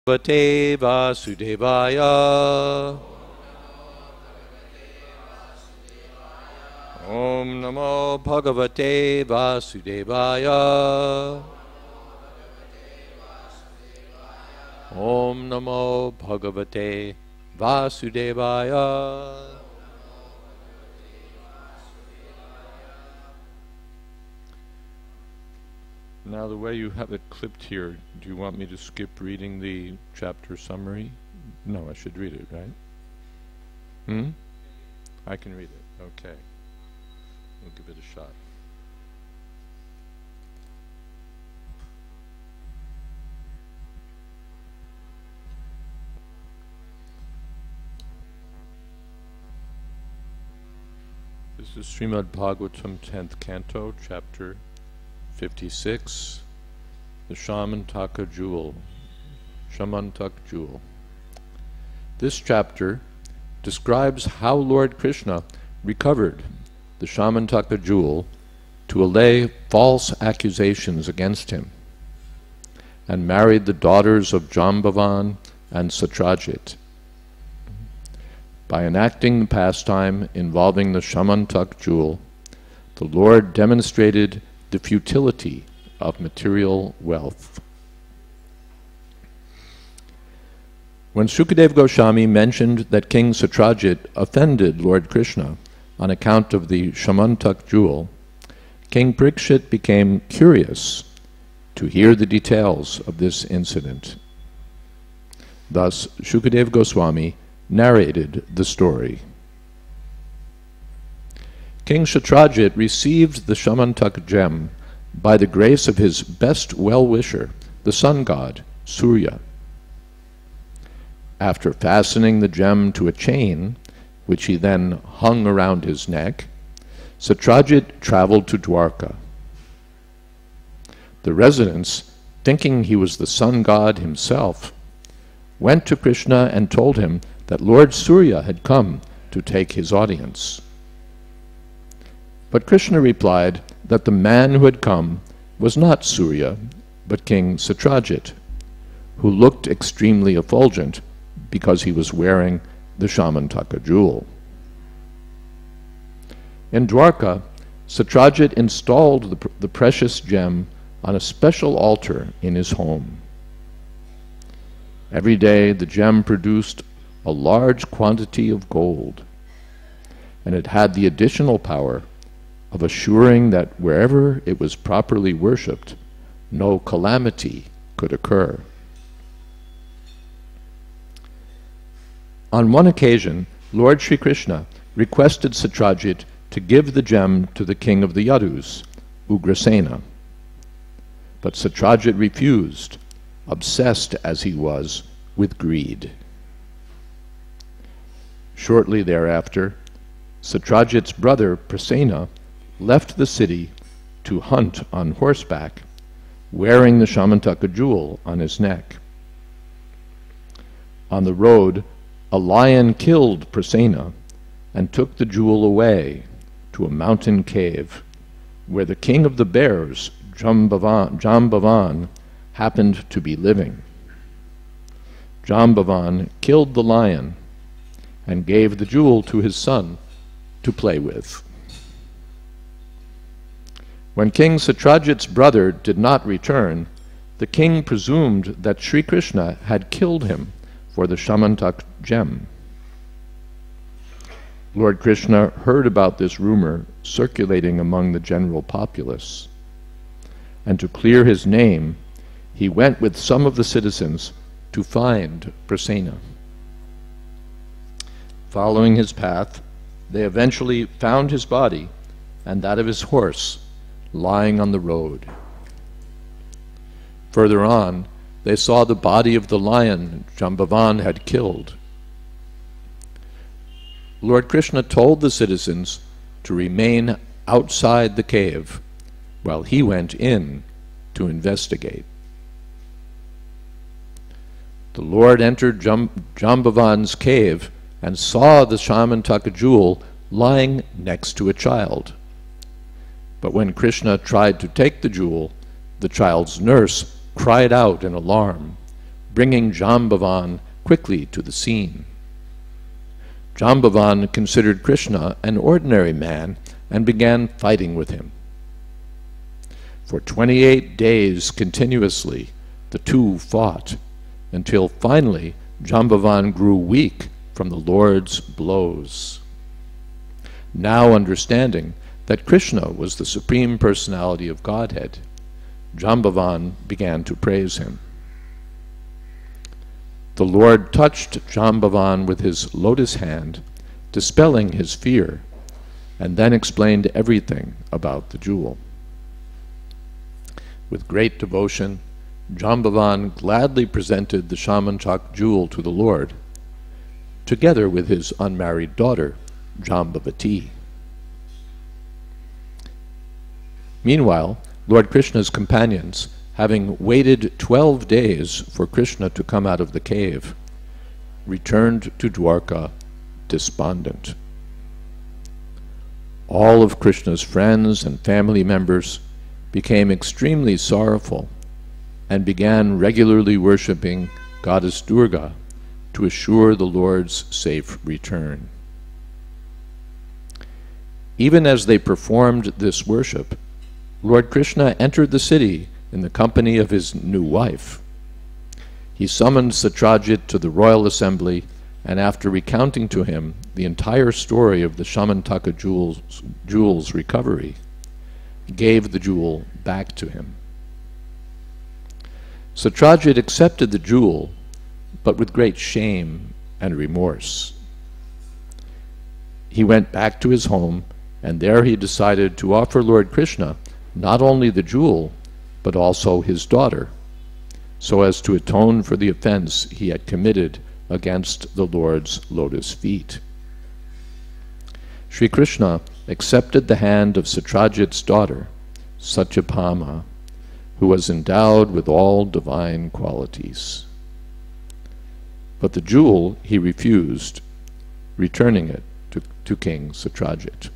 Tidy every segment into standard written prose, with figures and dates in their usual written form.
Bhagavate Vasudevaya. Om Namo Bhagavate Vasudevaya. Om Namo Bhagavate Vasudevaya. Now, the way you have it clipped here, do you want me to skip reading the chapter summary? No, I should read it, right? I can read it. Okay. We'll give it a shot. This is Srimad Bhagavatam 10th Canto, Chapter 56, the Shamantaka Jewel. Shamantak Jewel. This chapter describes how Lord Krishna recovered the Shamantaka Jewel to allay false accusations against him, and married the daughters of Jambavan and Satrajit. By enacting the pastime involving the Shamantak Jewel, the Lord demonstrated the futility of material wealth. When Sukadeva Goswami mentioned that King Satrajit offended Lord Krishna on account of the Shamantak jewel, King Parikshit became curious to hear the details of this incident. Thus, Sukadeva Goswami narrated the story. King Satrajit received the Shamantak gem by the grace of his best well-wisher, the sun god, Surya. After fastening the gem to a chain, which he then hung around his neck, Satrajit traveled to Dwarka. The residents, thinking he was the sun god himself, went to Krishna and told him that Lord Surya had come to take his audience. But Krishna replied that the man who had come was not Surya, but King Satrajit, who looked extremely effulgent because he was wearing the Shamantaka jewel. In Dwarka, Satrajit installed the precious gem on a special altar in his home. Every day the gem produced a large quantity of gold, and it had the additional power of assuring that wherever it was properly worshipped, no calamity could occur. On one occasion, Lord Sri Krishna requested Satrajit to give the gem to the king of the Yadus, Ugrasena. But Satrajit refused, obsessed as he was with greed. Shortly thereafter, Satrajit's brother Prasena left the city to hunt on horseback, wearing the Shamantaka jewel on his neck. On the road, a lion killed Prasena and took the jewel away to a mountain cave where the king of the bears, Jambavan, happened to be living. Jambavan killed the lion and gave the jewel to his son to play with. When King Satrajit's brother did not return, the king presumed that Sri Krishna had killed him for the Shamantak gem. Lord Krishna heard about this rumor circulating among the general populace, and to clear his name, he went with some of the citizens to find Prasena. Following his path, they eventually found his body and that of his horse lying on the road. Further on, they saw the body of the lion Jambavan had killed. Lord Krishna told the citizens to remain outside the cave while he went in to investigate. The Lord entered Jambavan's cave and saw the Shamantaka jewel lying next to a child. But when Krishna tried to take the jewel, the child's nurse cried out in alarm, bringing Jambavan quickly to the scene. Jambavan considered Krishna an ordinary man and began fighting with him. For 28 days continuously, the two fought, until finally Jambavan grew weak from the Lord's blows. Now understanding that Krishna was the Supreme Personality of Godhead, Jambavan began to praise him. The Lord touched Jambavan with his lotus hand, dispelling his fear, and then explained everything about the jewel. With great devotion, Jambavan gladly presented the Shamantak jewel to the Lord, together with his unmarried daughter, Jambavati. Meanwhile, Lord Krishna's companions, having waited 12 days for Krishna to come out of the cave, returned to Dwarka despondent. All of Krishna's friends and family members became extremely sorrowful and began regularly worshipping Goddess Durga to assure the Lord's safe return. Even as they performed this worship, Lord Krishna entered the city in the company of his new wife. He summoned Satyajit to the royal assembly, and after recounting to him the entire story of the Shamantaka jewel's recovery, gave the jewel back to him. Satyajit accepted the jewel, but with great shame and remorse. He went back to his home, and there he decided to offer Lord Krishna not only the jewel, but also his daughter, so as to atone for the offense he had committed against the Lord's lotus feet. Sri Krishna accepted the hand of Satyajit's daughter, Satyabhama, who was endowed with all divine qualities. But the jewel he refused, returning it to King Satyajit.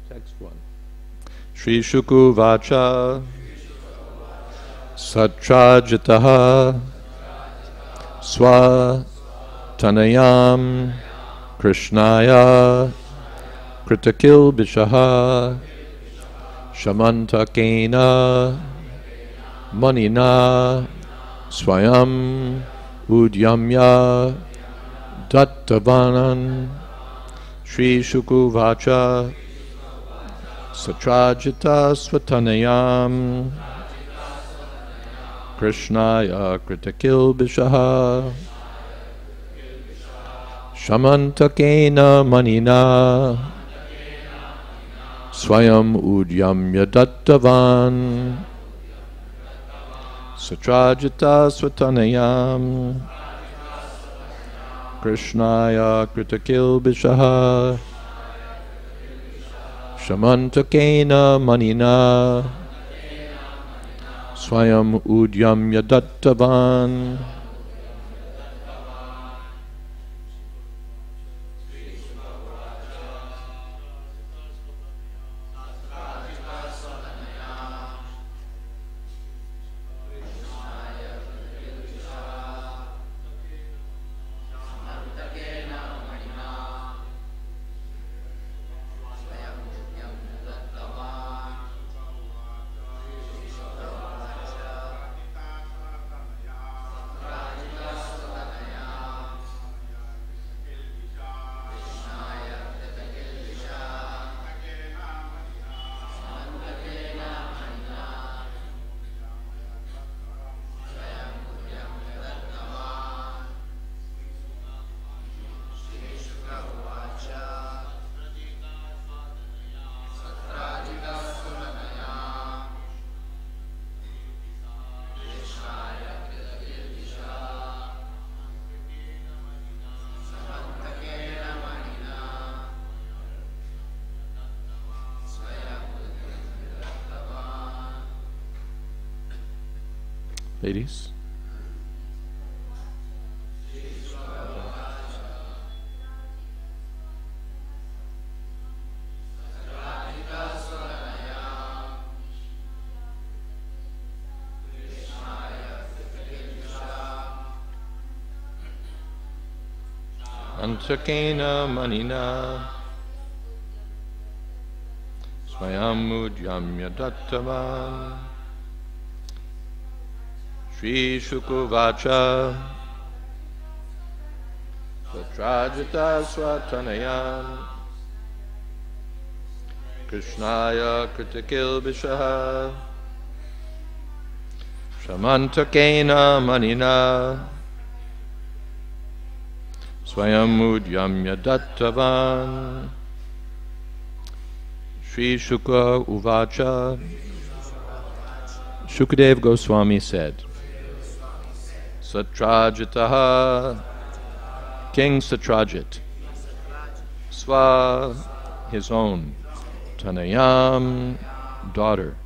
Text 1. Shri Shuku Vacha Satyajitaha Swa Tanayam Krishnaya Kritakil Bishaha Shamantakena Manina Swayam Udyamya Dattavanan Shri Shuku Vacha Satyajita Swatanayam Krishnaya Kritakil Bishaha Shamantakena Manina Swayam Udyamya Dattavan Satyajita Swatanayam Krishnaya Kritakil Bishaha Shamantakena Manina Swayam Udyamya Dattavan. Ladies. Antakena manina Swayamudhyamya dattavan Shri Shukuvacha Satrajita Swatanayan Krishnaya Kritikil Vishaha Shamantakena manina Swayamudhyamya dattavan Sri Shukla Uvacha Shukadeva Goswami said, Satrajitaha, King Satrajit, Swa, his own, Tanayam, daughter,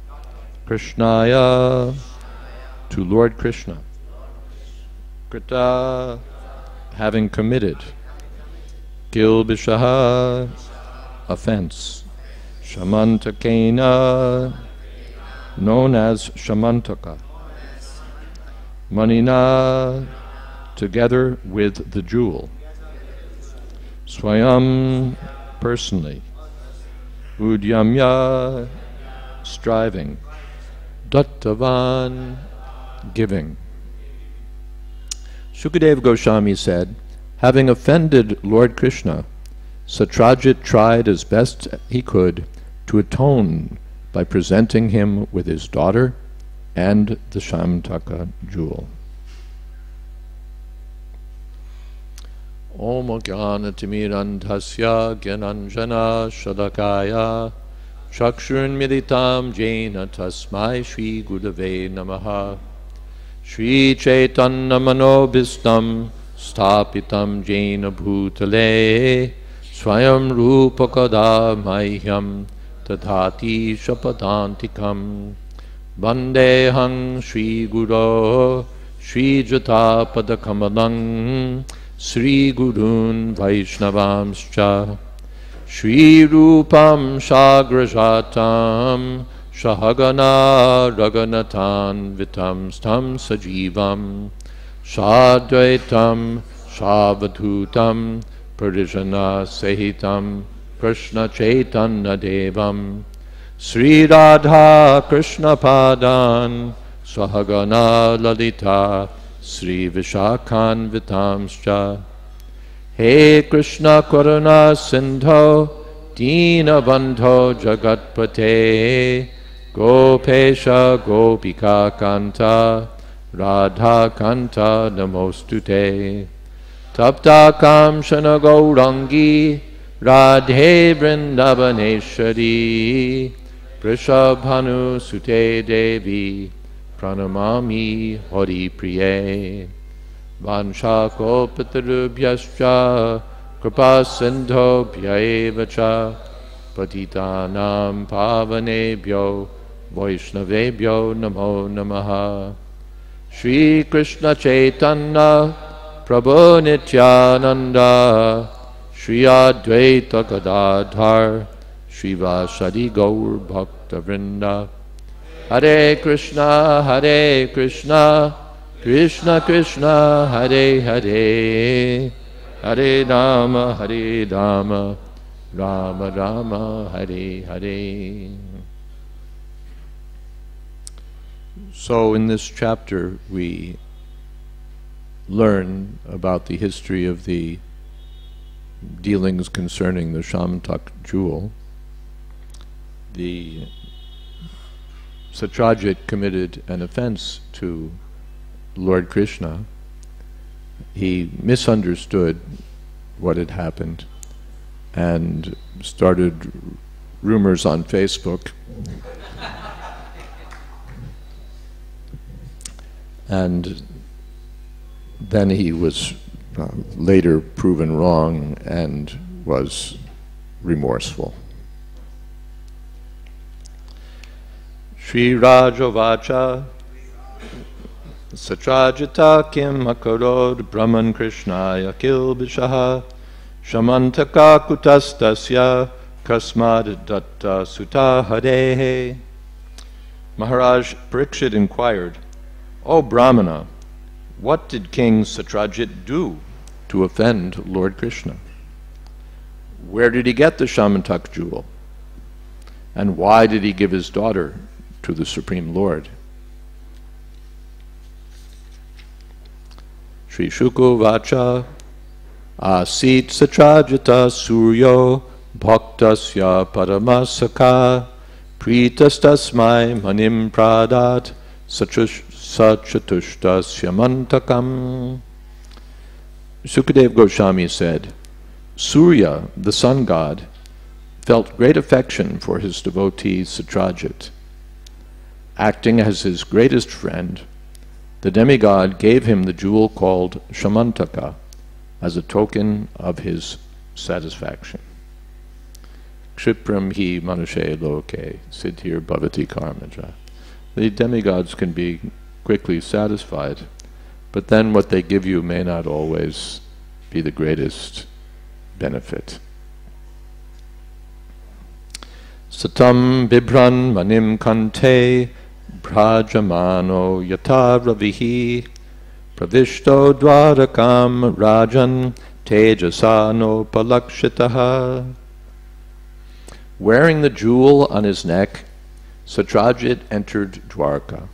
Krishnaya, to Lord Krishna, Krita, having committed, Kilbishaha, offense, Shamantakena, known as Shamantaka, Manina, together with the jewel, Swayam, personally, Udyamya, striving, Dattavan, giving. Shukadeva Goswami said, having offended Lord Krishna, Satrajit tried as best he could to atone by presenting him with his daughter and the Shamantaka jewel. Om Jnanatimirandhasya Gyananjana Shalakaya Chakshurmilitam Jena Tasmai Shri Gurave Namaha Shri Chaitanya Manobhistam Stapitam Jena Bhutale Swayam Rupakada Mahyam Tadhati Shapadantikam Vandehang Shri Guru Shri Jata Padakamalang Sri Gurun Vaishnavamscha Shri Rupam Shagrajatam Shahagana Raganatan Vitam Stam Sajivam Shadvaitam Shavadhutam Parijana Sahitam Krishna Chaitanya Devam Sri Radha Krishna Padan Swahagana Lalita Sri Vishakhan Vitamscha He Krishna Karuna Sindho Dina Bandho Jagatpate Gopesha Gopika Kanta Radha Kanta Namostute Tapta Kamshana Gaurangi Radhe Vrindavaneshwari Prishabhanu Sute Devi Pranamami Hari Priye Vanshakopitarubyascha Kripa Sindho Bhyaevacha Patitanam Pavanebhyo Vaishnavebhyo Namo Namaha Shri Krishna Chaitanya Prabhu Nityananda Shri Advaita Gadadhar Shri Vasadi Gaur Bhakta Vrinda Hare Krishna Krishna Krishna Hare Hare Hare Rama Rama Rama Hare Hare. So in this chapter we learn about the history of the dealings concerning the Shamantaka jewel. The Satrajit committed an offense to Lord Krishna. He misunderstood what had happened and started rumors on Facebook. And then he was later proven wrong and was remorseful. Shri Rajavacha Satrajita Kim Akarod Brahman Krishnaya Kilbishaha Shamantaka Kutastasya Kasmad Datta Sutta Hadehe. Maharaj Parikshit inquired, O Brahmana, what did King Satrajit do to offend Lord Krishna. Where did he get the Shamantak jewel? And why did he give his daughter to the Supreme Lord? Sri Shuko Vacha Asit Satrajita Suryo Bhaktasya Paramasaka Pritastasmai Manim Pradat Sachatushtasya Mantakam. Sukadeva Goswami said, Surya, the sun god, felt great affection for his devotee Satrajit. Acting as his greatest friend, the demigod gave him the jewel called Shamantaka as a token of his satisfaction. Kshipram hi manushe loke siddhir bhavati karmaja. The demigods can be quickly satisfied, but then what they give you may not always be the greatest benefit. Satam bibran manim kante brajamano yata ravihi pravishto dwarakam rajan tejasano palakshitaha. Wearing the jewel on his neck, Satrajit entered Dwarka.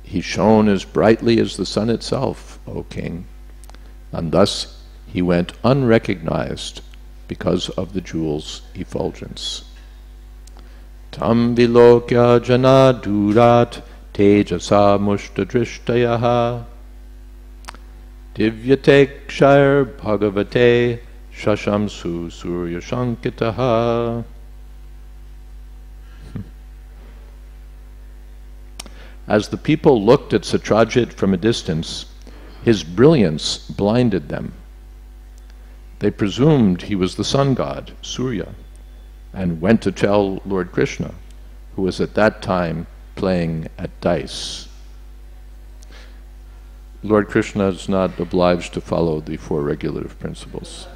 He shone as brightly as the sun itself, O king, and thus he went unrecognized because of the jewel's effulgence. Tam vilokya jana durat tejasa mushtadrishtayaha divyatek shire bhagavate shashamsu surya shankitaha. As the people looked at Satrajit from a distance, his brilliance blinded them. They presumed he was the sun god, Surya, and went to tell Lord Krishna, who was at that time playing at dice. Lord Krishna is not obliged to follow the four regulative principles.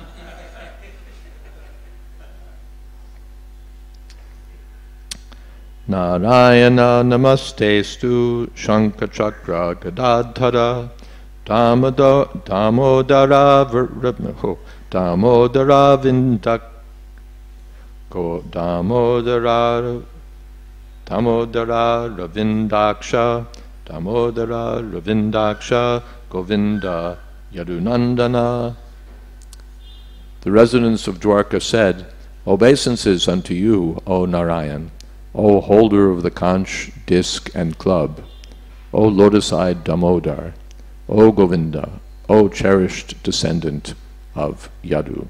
Narayana namastestu Shankha Chakra Gadadhara Damodara Vindak Damodara Ravindaksha Govinda Yadunandana. The residents of Dwarka said, obeisances unto you, O Narayan, O holder of the conch, disc, and club, O lotus-eyed Damodar, O Govinda, O cherished descendant of Yadu.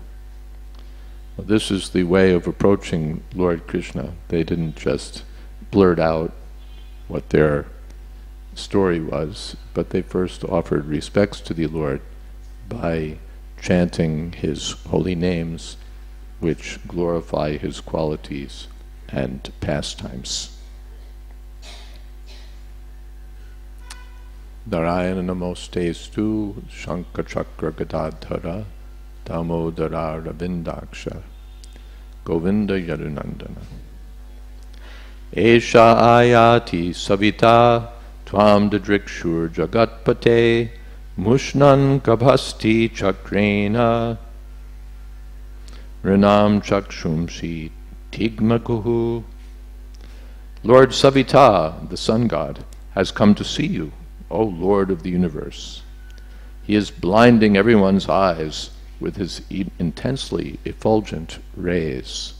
Well, this is the way of approaching Lord Krishna. They didn't just blurt out what their story was, but they first offered respects to the Lord by chanting his holy names, which glorify his qualities and pastimes. Narayana namostestu Shankha Chakra Gadadhara Damodara Ravindaksha Govinda Yadunandana. Esha ayati savita tvam dadrikshur jagatpate mushnan kabhasti chakrena Rinam chakshumsi tigmakuhu. Lord Savita, the sun god, has come to see you, O Lord of the universe. He is blinding everyone's eyes with his intensely effulgent rays.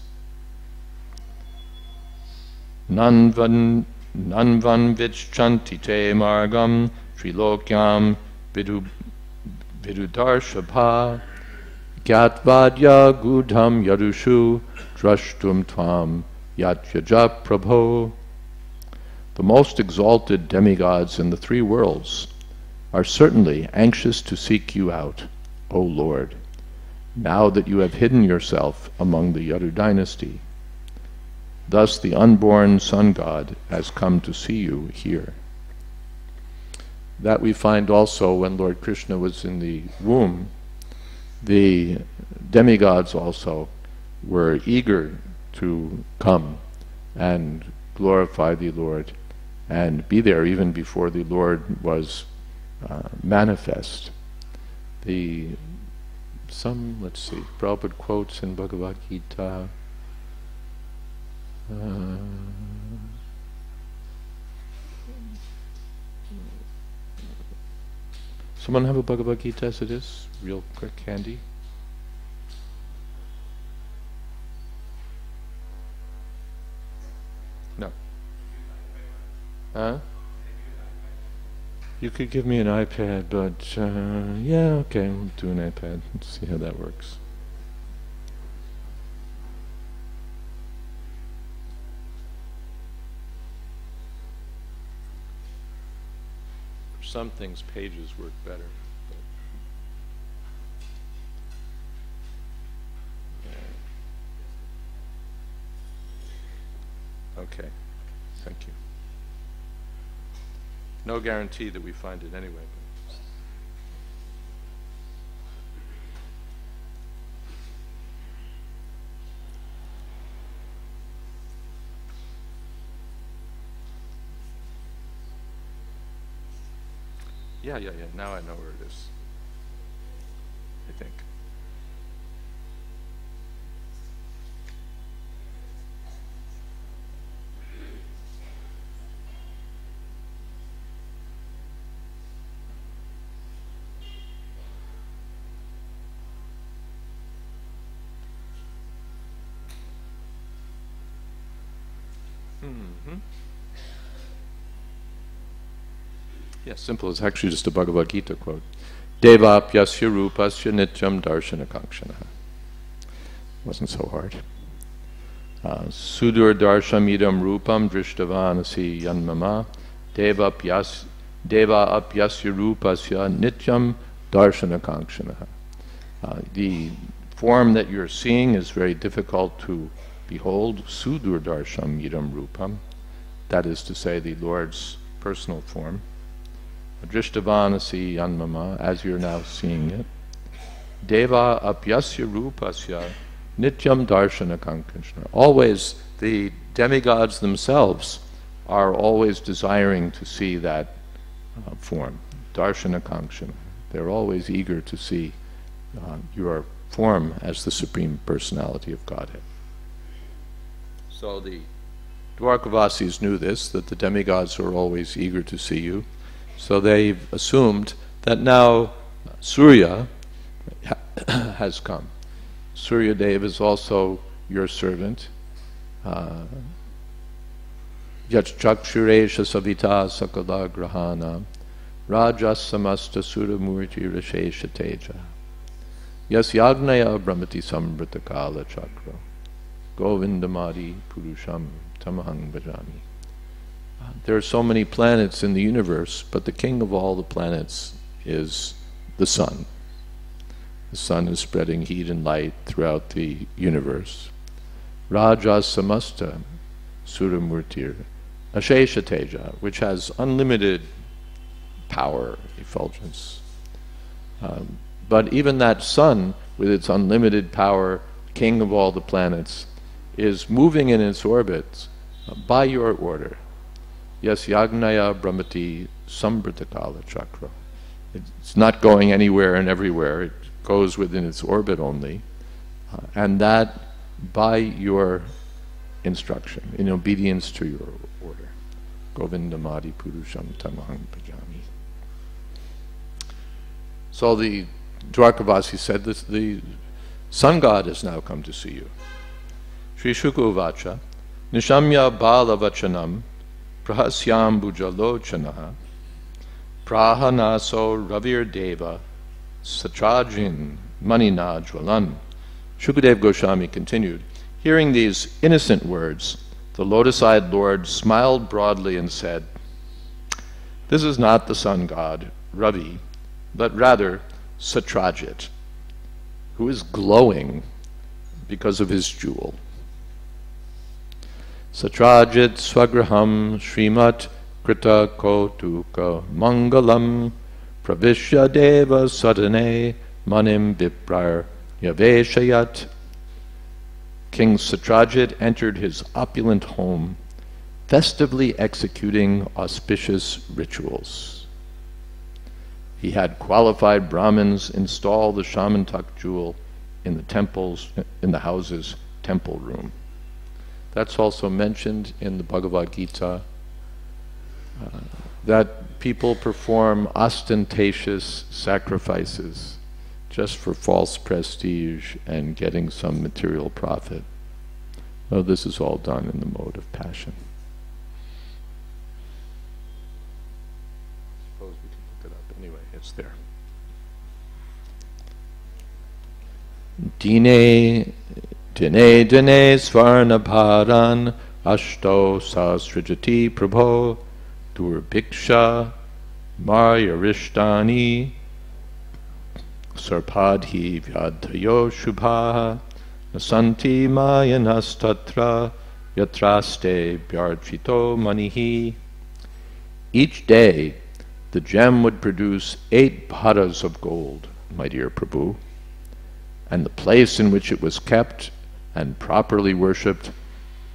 Nanvan vicchanti te margam trilokyam vidudarshabha Gyatvadya gudham yadushu drashtum tvam yatyaja prabho. The most exalted demigods in the three worlds are certainly anxious to seek you out, O Lord, now that you have hidden yourself among the Yadu dynasty. Thus the unborn sun god has come to see you here. That we find also when Lord Krishna was in the womb. The demigods also were eager to come and glorify the Lord and be there even before the Lord was manifest. let's see, Prabhupada quotes in Bhagavad Gita. Someone have a Bhagavad Gita as it is? Real quick, handy. No. Huh? You could give me an iPad, but yeah, okay, we'll do an iPad. Let's see how that works. For some things, pages work better. Okay, thank you. No guarantee that we find it anyway. Yeah. Now I know where it is. I think. Yeah, simple. It's actually just a Bhagavad Gita quote. Devapyasya rupasya nityam darshana kakshana. Wasn't so hard. Sudur darshamidam rupam drishtavanasi yanmama. Deva apyasya rupasya nityam darshana kakshana. The form that you're seeing is very difficult to behold. Sudur darshamidam rupam. That is to say, the Lord's personal form. Drishtavanasi yanmama, as you're now seeing it. Deva apyasya rupasya nityam darshana kankashana. Always, the demigods themselves are always desiring to see that form. Darshana kankashana. They're always eager to see your form as the Supreme Personality of Godhead. So the Dwarkavasis knew this, that the demigods are always eager to see you. So they've assumed that now Surya has come. Surya Dev is also your servant. Yat chakshuresha savita sakala grahana rajas samasta suramurti rashesha teja yas yagnaya brahmati sambritakala chakra govindamadi purusham tamahang bhajami. There are so many planets in the universe, but the king of all the planets is the sun. The sun is spreading heat and light throughout the universe. Raja Samasta Suramurtir Ashesha Teja, which has unlimited power, effulgence. But even that sun, with its unlimited power, king of all the planets, is moving in its orbit by your order. Yes, Yagnaya Brahmati Sambritakala Chakra. It's not going anywhere and everywhere. It goes within its orbit only. And that by your instruction, in obedience to your order. Govindamadi Purusham Tamahang Bhajami. So the Dwarkavasi said that the sun god has now come to see you. Sri Shuka Uvacha Nishamya Bala Vachanam Prahasyam Bujalochanaha Prahanaso Ravir Deva Satrajin Manina Jwalan. Shukadev Goswami continued, hearing these innocent words, the lotus-eyed Lord smiled broadly and said, "This is not the sun god, Ravi, but rather Satrajit, who is glowing because of his jewel. Satrajit swagraham Srimat Krita Kotuka Mangalam Pravishya Deva Sadhane Manim Viprar Yaveshayat." King Satrajit entered his opulent home, festively executing auspicious rituals. He had qualified Brahmins install the Shamantak jewel in the temples, in the house's temple room. That's also mentioned in the Bhagavad Gita, that people perform ostentatious sacrifices just for false prestige and getting some material profit. Well, this is all done in the mode of passion. Suppose we can look it up. Anyway, it's there. Dine svarnabharan ashto sasrijati prabho durbiksha maryarishtani sarpadhi vyadhayo shubha nasanti mayanastattra yatraste vyarchito manihi. Each day the gem would produce 8 bharas of gold, my dear Prabhu, and the place in which it was kept and properly worshipped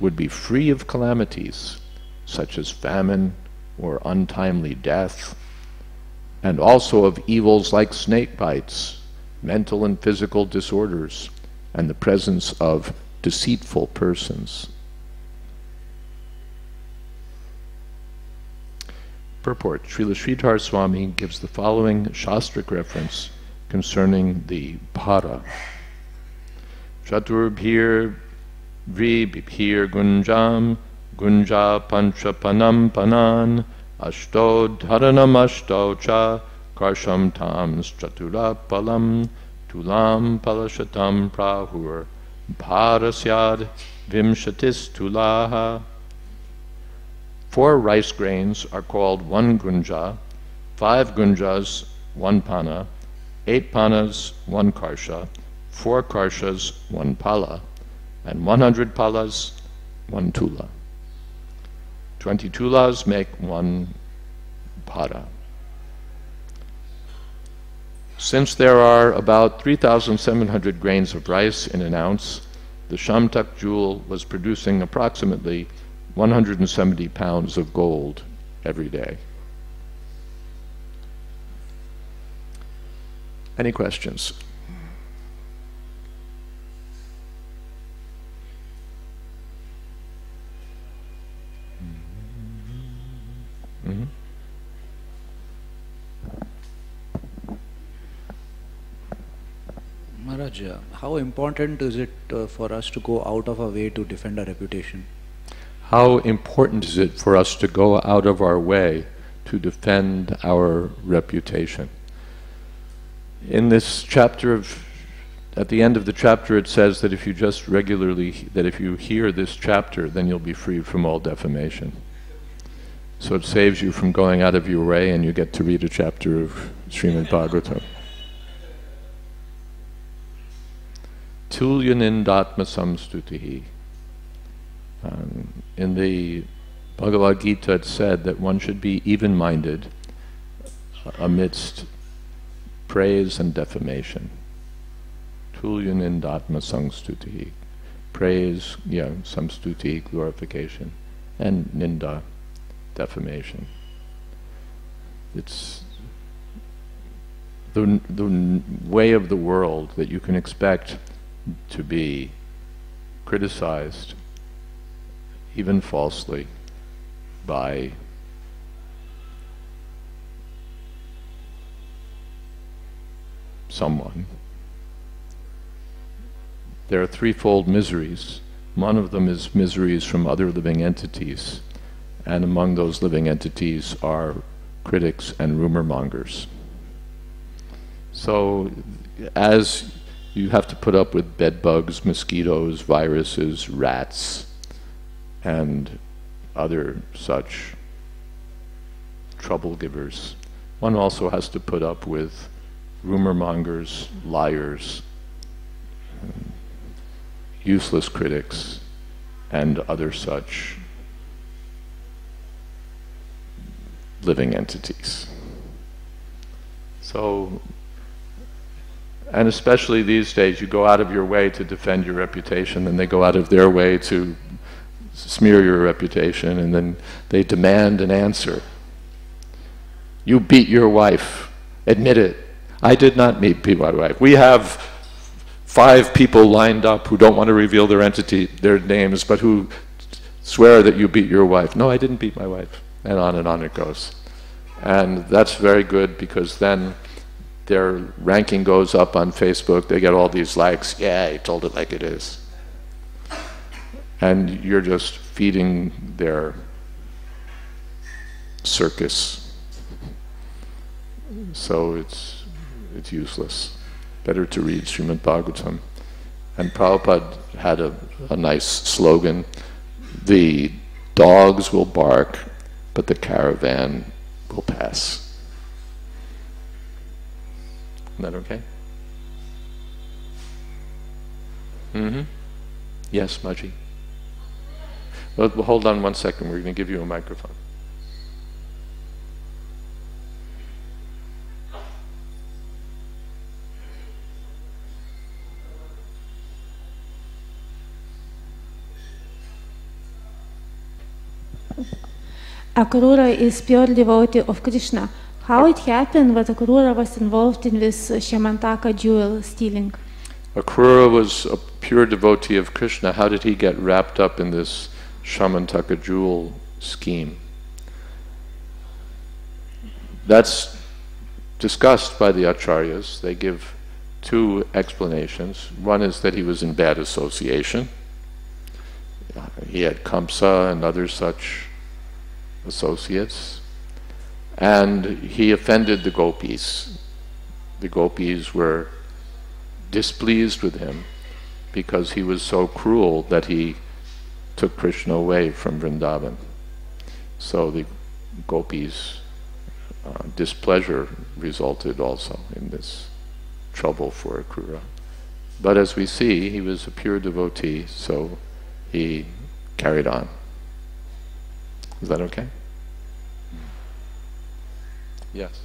would be free of calamities, such as famine or untimely death, and also of evils like snake bites, mental and physical disorders, and the presence of deceitful persons. Purport. Srila Sridhar Swami gives the following Shastric reference concerning the bhara. Chaturbhir vribhir gunjam gunja panchapanam panan ashto dharanam ashto cha karsham tams chatura palam tulam palashatam prahur bharasyad vimshatis tulaha. 4 rice grains are called 1 gunja, 5 gunjas 1 pana, 8 panas 1 karsha, 4 karshas 1 pala, and 100 palas 1 tula. 20 tulas make 1 para. Since there are about 3,700 grains of rice in an ounce, the Shamtak jewel was producing approximately 170 pounds of gold every day. Any questions? Mm-hmm. Maharaj, how important is it for us to go out of our way to defend our reputation? How important is it for us to go out of our way to defend our reputation? In this chapter at the end of the chapter it says that if you just if you hear this chapter, then you'll be free from all defamation. So it saves you from going out of your way and you get to read a chapter of Srimad Bhagavatam. Tulyanindatma samstutihi. In the Bhagavad Gita it said that one should be even-minded amidst praise and defamation. Tulyanindatma samstutihi. Praise, samstuti, glorification, and ninda, defamation. It's the way of the world that you can expect to be criticized, even falsely, by someone. There are threefold miseries. One of them is miseries from other living entities, and among those living entities are critics and rumor mongers. So as you have to put up with bed bugs, mosquitoes, viruses, rats, and other such trouble givers, one also has to put up with rumor mongers, liars, useless critics, and other such living entities. So, and especially these days, you go out of your way to defend your reputation, and they go out of their way to smear your reputation, and then they demand an answer. You beat your wife. Admit it. I did not be my wife. We have 5 people lined up who don't want to reveal their names, but who swear that you beat your wife. No, I didn't beat my wife. And on it goes. And that's very good, because then their ranking goes up on Facebook. They get all these likes. Yeah, I told it like it is. And you're just feeding their circus. So it's useless. Better to read Srimad Bhagavatam. And Prabhupada had a nice slogan: the dogs will bark, but the caravan will pass. Is that okay? Mm-hmm. Yes, Maji. Well, hold on one second. We're going to give you a microphone. Akrura is pure devotee of Krishna. How it happened that Akrura was involved in this Shamantaka jewel stealing? Akrura was a pure devotee of Krishna. How did he get wrapped up in this Shamantaka jewel scheme? That's discussed by the Acharyas. They give 2 explanations. One is that he was in bad association. He had Kamsa and other such associates, and he offended the gopis. The gopis were displeased with him because he was so cruel that he took Krishna away from Vrindavan. So the gopis' displeasure resulted also in this trouble for Akrura. But as we see, he was a pure devotee, so he carried on. Is that okay? Yes.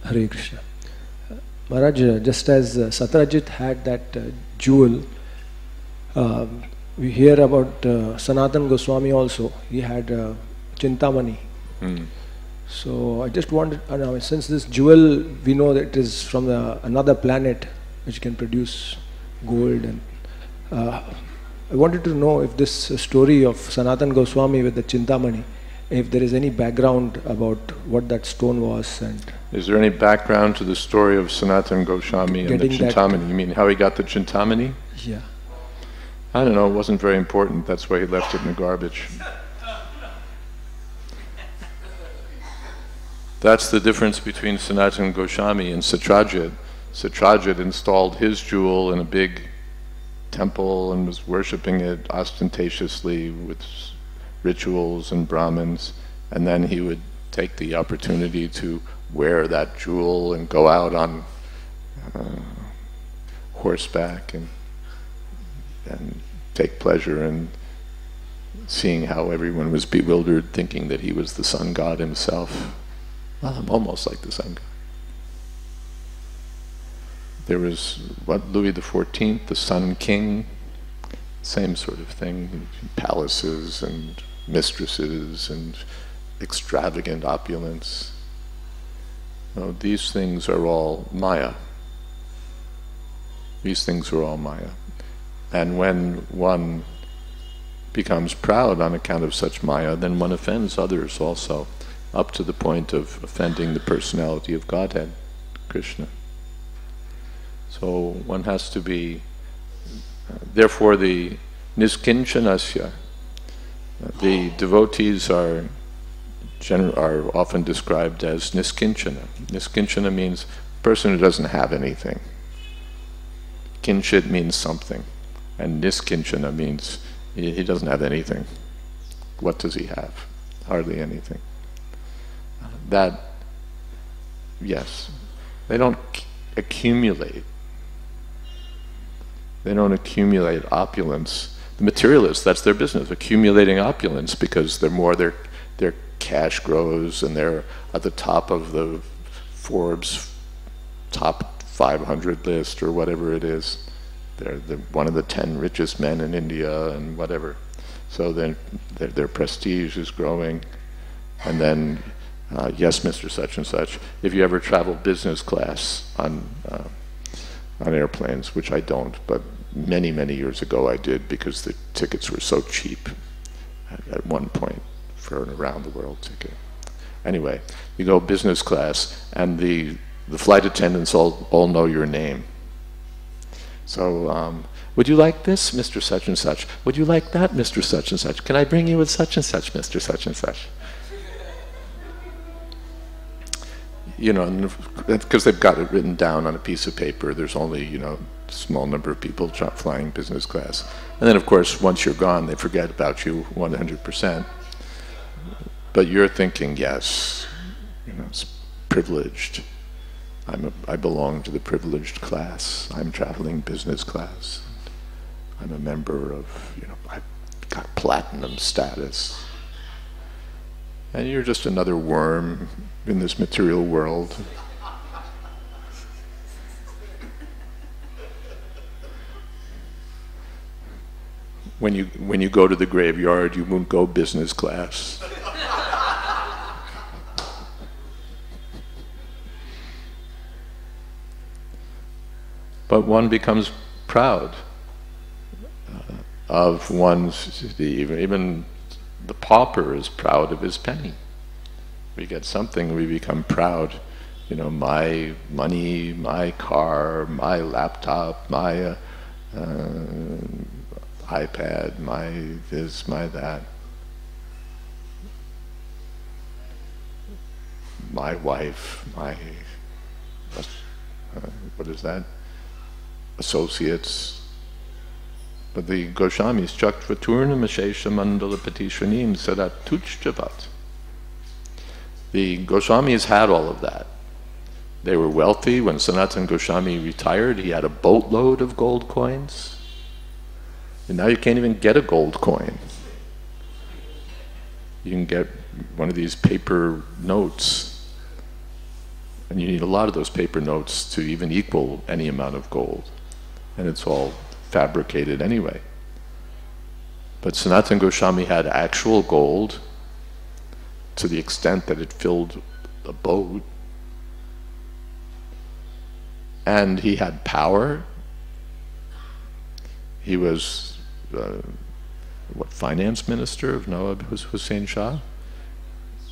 Hare Krishna. Maharaj, just as Satyajit had that jewel, we hear about Sanatana Goswami also. He had Chintamani. So I just wanted, since this jewel, we know that it is from another planet which can produce gold, and I wanted to know if this story of Sanatana Goswami with the Chintamani, if there is any background about what that stone was. And is there any background to the story of Sanatana Goswami and the Chintamani? You mean how he got the Chintamani? Yeah. I don't know, it wasn't very important. That's why he left it in the garbage. That's the difference between Sanatana Goswami and Satyajit. Satyajit installed his jewel in a big temple and was worshipping it ostentatiously with rituals and Brahmins, and then he would take the opportunity to wear that jewel and go out on horseback and take pleasure in seeing how everyone was bewildered, thinking that he was the sun god himself. Well, I'm almost like the sun god. There was, Louis XIV, the Sun King, same sort of thing, palaces and mistresses and extravagant opulence. No, these things are all Maya. These things are all Maya. And when one becomes proud on account of such Maya, then one offends others also, up to the point of offending the personality of Godhead, Krishna. So one has to be, therefore the niskinchanasya, the devotees are often described as niskinchana. Niskinchana means person who doesn't have anything. Kinchit means something, and niskinchana means he doesn't have anything. What does he have? Hardly anything. That, yes, they don't accumulate. They don't accumulate opulence. The materialists, that's their business, accumulating opulence, because their cash grows and they're at the top of the Forbes top 500 list or whatever it is. they're one of the 10 richest men in India and whatever. So then their prestige is growing. And then, yes, Mr. Such and Such, if you ever travel business class on airplanes, which I don't, but many, many years ago I did because the tickets were so cheap at one point for an around-the-world ticket. Anyway, you go business class, and the flight attendants all know your name. So, would you like this, Mr. Such and Such? Would you like that, Mr. Such and Such? Can I bring you with such and such, Mr. Such and Such? You know, because they've got it written down on a piece of paper. There's only, you know, a small number of people flying business class. And then, of course, once you're gone, they forget about you 100%. But you're thinking, yes, you know, it's privileged. I belong to the privileged class. I'm traveling business class. I'm a member of, you know, I've got platinum status. And you're just another worm in this material world. When you go to the graveyard, you won't go business class. But one becomes proud of one's, even the pauper is proud of his penny. We get something, we become proud. You know, my money, my car, my laptop, my iPad, my this, my that. My wife, my, what is that? Associates. But the Goswamis, Chakvaturna Mashesha Mandala Patishwanim Sadat Tuchjavat. The Goswamis had all of that. They were wealthy. When Sanatana Goswami retired, he had a boatload of gold coins. And now you can't even get a gold coin. You can get one of these paper notes. And you need a lot of those paper notes to even equal any amount of gold. And it's all fabricated anyway. But Sanatana Goswami had actual gold to the extent that it filled a boat. And he had power. He was, finance minister of Nawab Hussain Shah?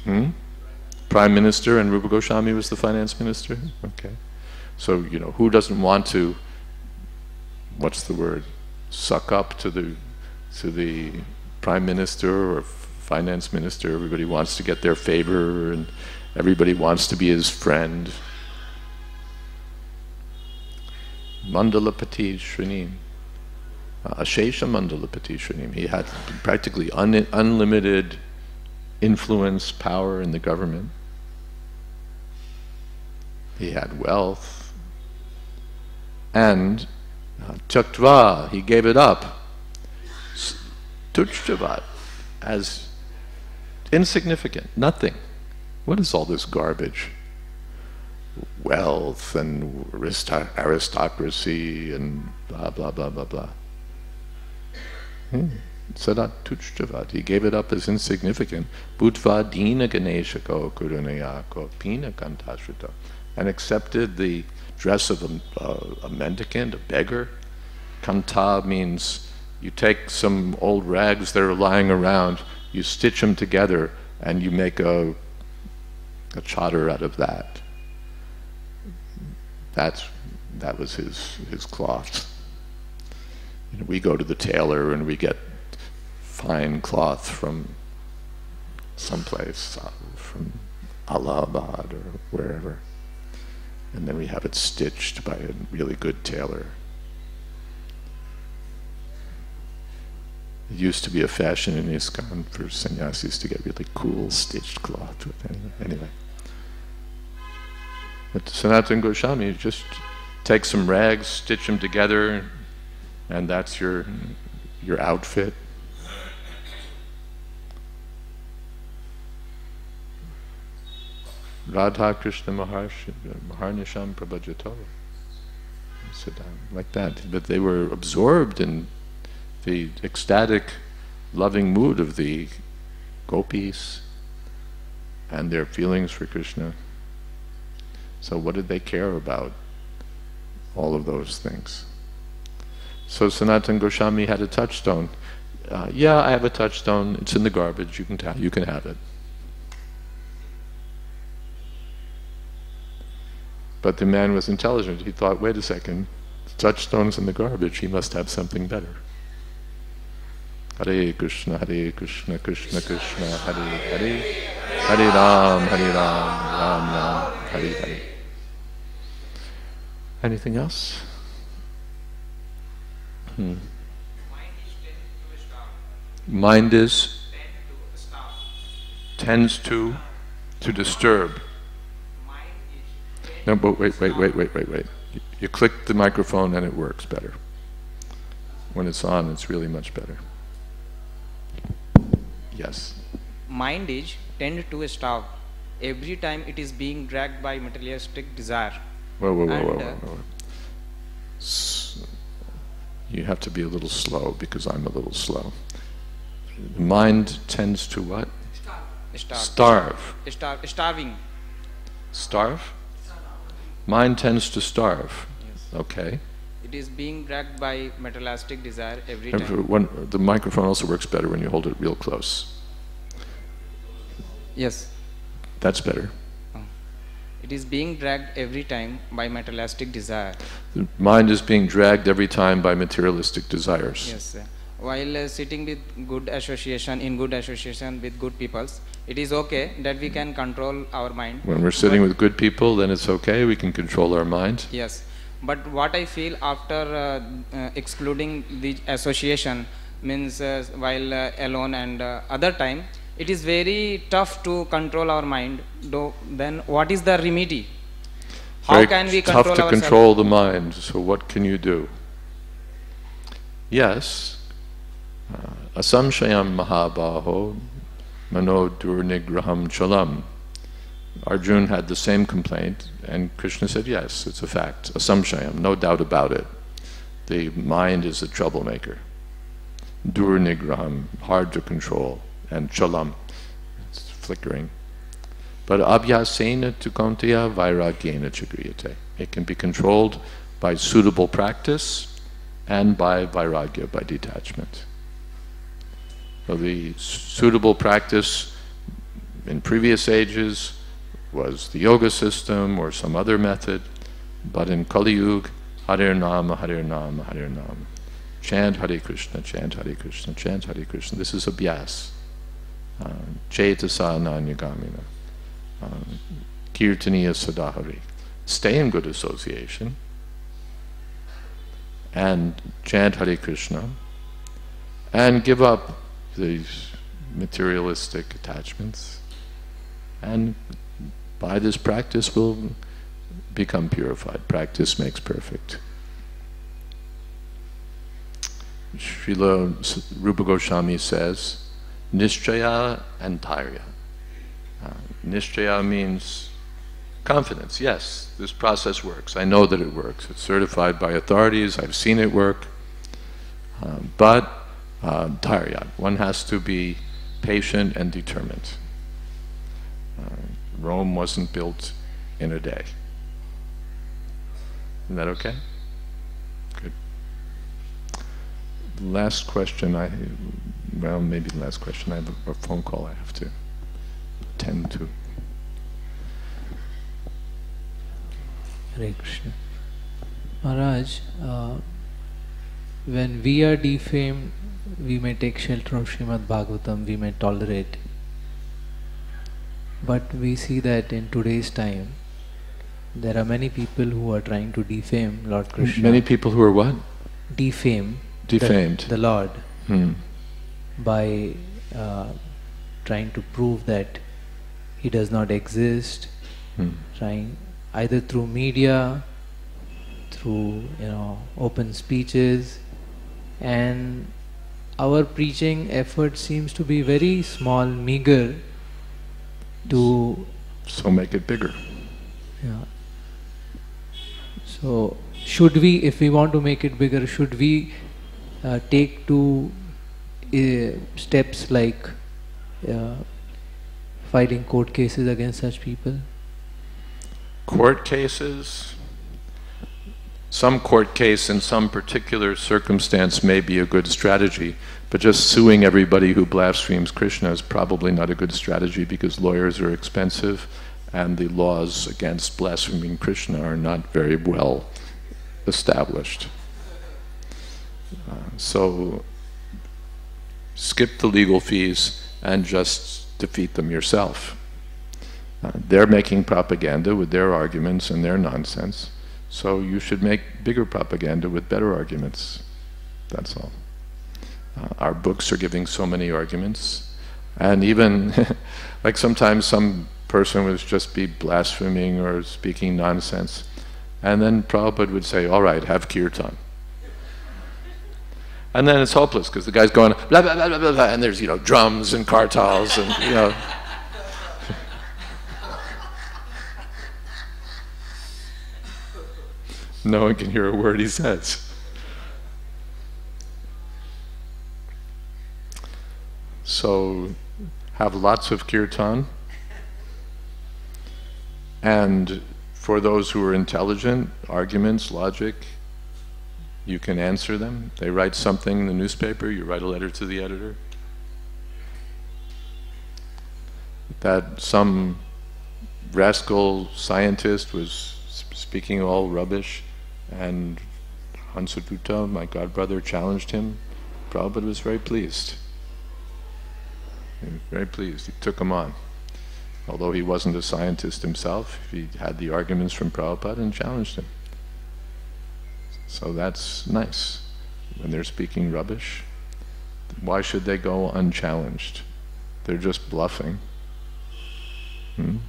Prime Minister, and Rupa Goswami was the finance minister? Okay. So, you know, who doesn't want to, what's the word, suck up to the Prime Minister or finance minister? Everybody wants to get their favor, and everybody wants to be his friend. Mandalapati Shrinim. Ashesha Mandalapati Shrinim. He had practically unlimited influence, power in the government. He had wealth. And Chaktva, he gave it up. Tuchjavat, as insignificant, nothing. What is all this garbage? Wealth and aristocracy and blah, blah, blah, blah, blah. Sadat Tuchjavat, he gave it up as insignificant. Bhutva dina ganeshako kurunayako pina kantashrita, and accepted the dress of a mendicant, a beggar. Kanta means you take some old rags that are lying around, you stitch them together, and you make a chadar out of that. That was his cloth. You know, we go to the tailor and we get fine cloth from someplace, from Allahabad or wherever, and then we have it stitched by a really good tailor. It used to be a fashion in ISKCON for sannyasis to get really cool stitched cloth with anyway. But Sanatana Goswami, just take some rags, stitch them together, and that's your outfit. Radha Krishna Maharnisham Prabhajato. sit down, like that. But they were absorbed in the ecstatic, loving mood of the gopis and their feelings for Krishna. So what did they care about? All of those things. So Sanatana Goswami had a touchstone. Yeah, I have a touchstone. It's in the garbage. You can have it. But the man was intelligent. He thought, wait a second, the touchstone's in the garbage. He must have something better. Hare Krishna, Krishna Krishna, Hare Hare, Hare Ram, Ram Ram, Hare Hare. Anything else? Mind is tends to disturb. No, but wait. You click the microphone and it works better. When it's on, it's really much better. Yes. Mind is tend to starve. Every time it is being dragged by materialistic desire. Whoa. You have to be a little slow because I'm a little slow. The mind tends to what? Starve. Starving. Starve? Mind tends to starve. Yes. Okay. It is being dragged by materialistic desire every time. The microphone also works better when you hold it real close. Yes. That's better. It is being dragged every time by materialistic desire. The mind is being dragged every time by materialistic desires. Yes, sir. While sitting with good association, in good association with good peoples, it is okay that we can control our mind. When we're sitting with good people, then it's okay, we can control our mind. Yes. But what I feel after excluding the association means while alone and other time, it is very tough to control our mind. Then what is the remedy? How can we control ourselves? Tough to control the mind, so what can you do? Yes, asamshayam mahabaho mano durnigraham chalam. Arjuna had the same complaint, and Krishna said, yes, it's a fact, asamshayam, no doubt about it. The mind is a troublemaker. Durnigraham, hard to control, and chalam, it's flickering. But abhyasena tu kaunteya vairagyena chagriyate. It can be controlled by suitable practice and by vairagya, by detachment. So the suitable practice in previous ages was the yoga system or some other method, but in Kali Yuga, Hare Nama, Hare Nama, Hare Nama. Chant Hare Krishna, chant Hare Krishna, chant Hare Krishna. This is abhyas. Chaitasa Nanyagamina. Kirtaniya Sadahari. Stay in good association and chant Hare Krishna and give up these materialistic attachments, and by this practice will become purified. Practice makes perfect. Srila Rupa Goswami says, Nishchaya and Dharya. Nishchaya means confidence. Yes, this process works. I know that it works. It's certified by authorities. I've seen it work. But Dharya, one has to be patient and determined. Rome wasn't built in a day. Isn't that okay? Good. Last question, maybe the last question. I have a phone call I have to attend to. Hare Krishna. Maharaj, when we are defamed, we may take shelter of Srimad Bhagavatam, we may tolerate. But we see that in today's time, there are many people who are trying to defame Lord Krishna. Many people who are what? Defamed. The Lord. By trying to prove that He does not exist, trying either through media, through open speeches, and our preaching effort seems to be very small, meager. So make it bigger. Yeah. So should we, if we want to make it bigger, should we take two steps like filing court cases against such people? Court cases? Some court case in some particular circumstance may be a good strategy, but just suing everybody who blasphemes Krishna is probably not a good strategy, because lawyers are expensive and the laws against blaspheming Krishna are not very well established. So skip the legal fees and just defeat them yourself. They're making propaganda with their arguments and their nonsense, so you should make bigger propaganda with better arguments. That's all. Our books are giving so many arguments, and even like sometimes some person would just be blaspheming or speaking nonsense, and then Prabhupada would say, all right, have kirtan. And then it's hopeless, because the guy's going blah blah blah blah blah, and there's, you know, drums and kartals and, you know. No one can hear a word he says. So have lots of kirtan, and for those who are intelligent, arguments, logic, you can answer them. They write something in the newspaper, you write a letter to the editor. That some rascal scientist was speaking all rubbish, and Hansadutta, my godbrother, challenged him. Prabhupada was very pleased. He was very pleased. He took him on. Although he wasn't a scientist himself, he had the arguments from Prabhupada and challenged him. So that's nice. When they're speaking rubbish, why should they go unchallenged? They're just bluffing. Well,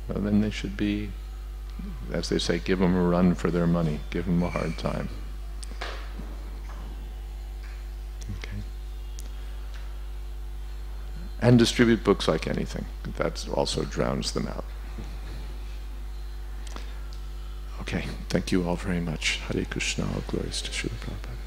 then they should be, as they say, give them a run for their money, give them a hard time. Okay. And distribute books like anything. That also drowns them out. Okay, thank you all very much. Hare Krishna, all glories to Srila Prabhupada.